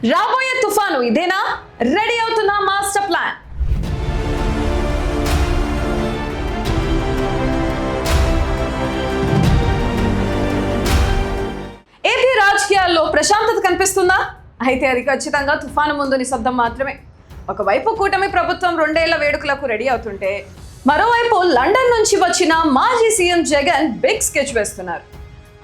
రాబోయే తుఫాను ఇదేనా? రెడీ అవుతున్న మాస్టర్ ప్లాన్. ఏపీ రాజకీయాల్లో ప్రశాంతత కనిపిస్తుందా? అయితే అది ఖచ్చితంగా తుఫాను ముందు నిశ్శబ్దం మాత్రమే. ఒకవైపు కూటమి ప్రభుత్వం 2 ఏళ్ల వేడుకలకు రెడీ అవుతుంటే, మరోవైపు లండన్ నుంచి వచ్చిన మాజీ సీఎం జగన్ బిగ్ స్కెచ్ వేస్తున్నారు.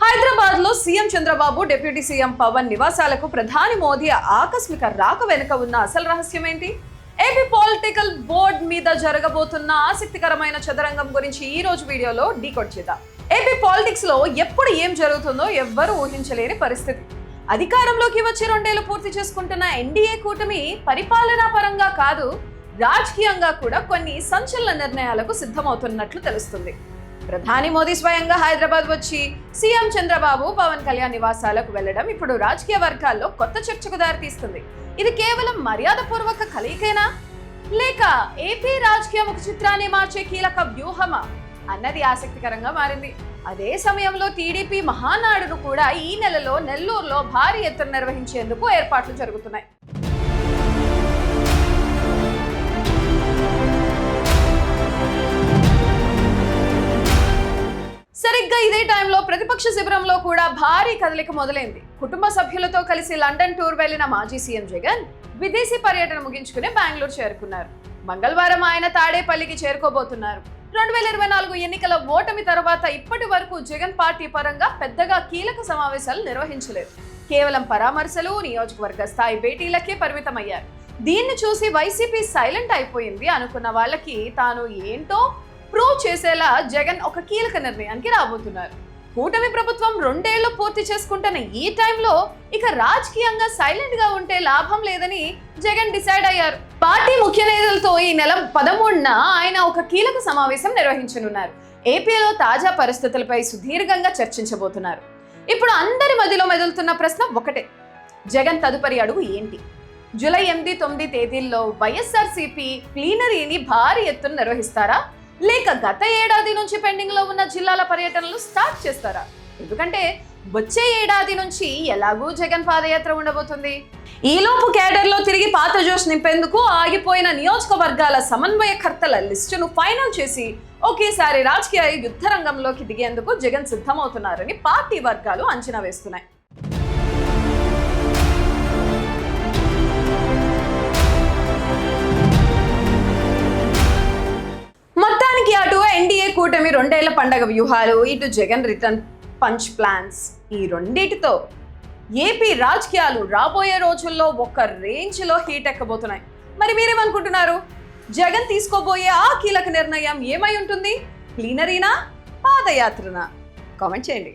హైదరాబాద్ లో CM Chandrababu, deputy CM Pawan నివాసాలకు ప్రధాని మోదీ ఆకస్మిక రాక వెనుక ఉన్న అసలు రహస్యం ఏంటి? ఏపీ పొలిటికల్ బోర్డ్ మీద జరగబోతున్న ఆసక్తికరమైన చదరంగం గురించి ఈ రోజు వీడియోలో డీకోడ్ చేద్దాం. ఏపీ పాలిటిక్స్ లో ఎప్పుడు ఏం జరుగుతుందో ఎవ్వరూ ఊహించలేని పరిస్థితి. అధికారంలోకి వచ్చి 2 ఏళ్లు పూర్తి చేసుకుంటున్న ఎన్డీఏ కూటమి పరిపాలనా పరంగా కాదు, రాజకీయంగా కూడా కొన్ని సంచలన నిర్ణయాలకు సిద్ధమవుతున్నట్లు తెలుస్తుంది. ప్రధాని మోదీ స్వయంగా హైదరాబాద్ వచ్చి సీఎం చంద్రబాబు, పవన్ కళ్యాణ్ నివాసాలకు వెళ్లడం ఇప్పుడు రాజకీయ వర్గాల్లో కొత్త చర్చకు దారితీస్తుంది. ఇది కేవలం మర్యాదపూర్వక కలయికేనా, లేక ఏపీ రాజకీయ ముఖ చిత్రాన్ని మార్చే కీలక వ్యూహమా అన్నది ఆసక్తికరంగా మారింది. అదే సమయంలో టీడీపీ మహానాడును కూడా ఈ నెలలో నెల్లూరులో భారీ ఎత్తున నిర్వహించేందుకు ఏర్పాట్లు జరుగుతున్నాయి. సరిగ్గా ఇదే టైంలో ప్రతిపక్ష శిబిరంలో కూడా భారీ కదలిక మొదలైంది. కుటుంబ సభ్యులతో కలిసి లండన్ టూర్ వెళ్లిన మాజీ సీఎం జగన్ విదేశీ పర్యటన ముగించుకుని బెంగళూరు చేరుకున్నారు. మంగళవారం ఆయన తాడేపల్లికి చేరుకోబోతున్నారు. 2024 ఎన్నికల ఓటమి తర్వాత ఇప్పటి వరకు జగన్ పార్టీ పరంగా పెద్దగా కీలక సమావేశాలు నిర్వహించలేదు. కేవలం పరామర్శలు, నియోజకవర్గ స్థాయి భేటీలకే పరిమితమయ్యారు. దీన్ని చూసి వైసీపీ సైలెంట్ అయిపోయింది అనుకున్న వాళ్ళకి తాను ఏంటో ప్రూవ్ చేసేలా జగన్ ఒక కీలక నిర్ణయానికి రాబోతున్నారు. కూటమి ప్రభుత్వం 2 ఏళ్లు పూర్తి చేసుకుంటున్న ఈ టైంలో ఇక రాజకీయంగా సైలెంట్ గా ఉంటే లాభం లేదని జగన్ డిసైడ్ అయ్యారు. పార్టీ ముఖ్య నేతలతో ఈ నెల 13న ఆయన ఒక కీలక సమావేశం నిర్వహించనున్నారు. ఏపీలో తాజా పరిస్థితులపై సుదీర్ఘంగా చర్చించబోతున్నారు. ఇప్పుడు అందరి మధ్యలో మెదులుతున్న ప్రశ్న ఒకటే: జగన్ తదుపరి అడుగు ఏంటి? జూలై 8, 9 తేదీల్లో వైఎస్ఆర్సీపీ ప్లీనరీని భారీ ఎత్తున నిర్వహిస్తారా, లేక గత ఏడాది నుంచి పెండింగ్ లో ఉన్న జిల్లాల పర్యటనలు స్టార్ట్ చేస్తారా? ఎందుకంటే వచ్చే ఏడాది నుంచి ఎలాగూ జగన్ పాదయాత్ర ఉండబోతుంది. ఈలోపు కేడర్ లో తిరిగి పాత జోష్ నింపేందుకు ఆగిపోయిన నియోజకవర్గాల సమన్వయకర్తల లిస్టును ఫైనల్ చేసి ఒకేసారి రాజకీయ యుద్ధ రంగంలోకి దిగేందుకు జగన్ సిద్ధమవుతున్నారని పార్టీ వర్గాలు అంచనా వేస్తున్నాయి. మొత్తానికి అటు ఎన్డీఏ కూటమి 2 ఏళ్ల పండగ వ్యూహాలు, ఇటు జగన్ రిటర్న్ పంచ్ ప్లాన్స్, ఈ రెండింటితో ఏపీ రాజకీయాలు రాబోయే రోజుల్లో ఒక రేంజ్ లో హీట్ ఎక్కబోతున్నాయి. మరి మీరేమనుకుంటున్నారు? జగన్ తీసుకోబోయే ఆ కీలక నిర్ణయం ఏమై ఉంటుంది? ప్లీనరీనా, పాదయాత్రనా? కామెంట్ చేయండి.